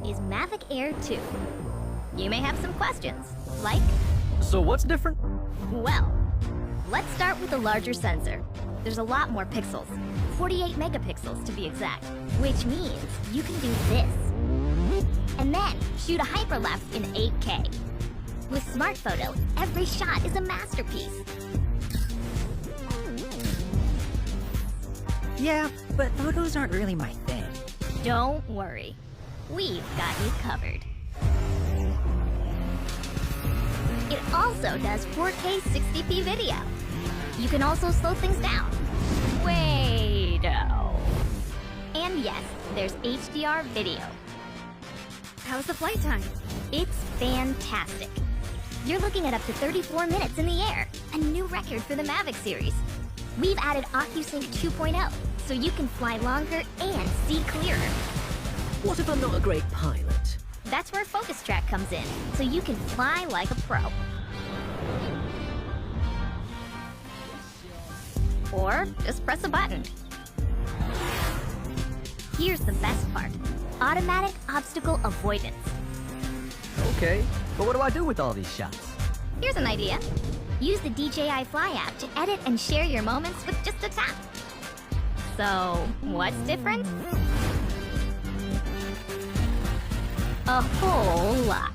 is Mavic Air 2. You may have some questions, like... So what's different? Well, let's start with the larger sensor. There's a lot more pixels, 48 megapixels to be exact, which means you can do this. And then shoot a hyperlapse in 8K. With Smart Photo, every shot is a masterpiece. Yeah, but photos aren't really my thing. Don't worry. We've got you covered. It also does 4K 60p video. You can also slow things down. Wait-o. And yes, there's HDR video. How's the flight time? It's fantastic. You're looking at up to 34 minutes in the air, a new record for the Mavic series. We've added OcuSync 2.0, so you can fly longer and see clearer. What if I'm not a great pilot? That's where Focus Track comes in, so you can fly like a pro. Or just press a button. Here's the best part. Automatic obstacle avoidance. Okay, but what do I do with all these shots? Here's an idea. Use the DJI Fly app to edit and share your moments with just a tap. So, what's different? A whole lot.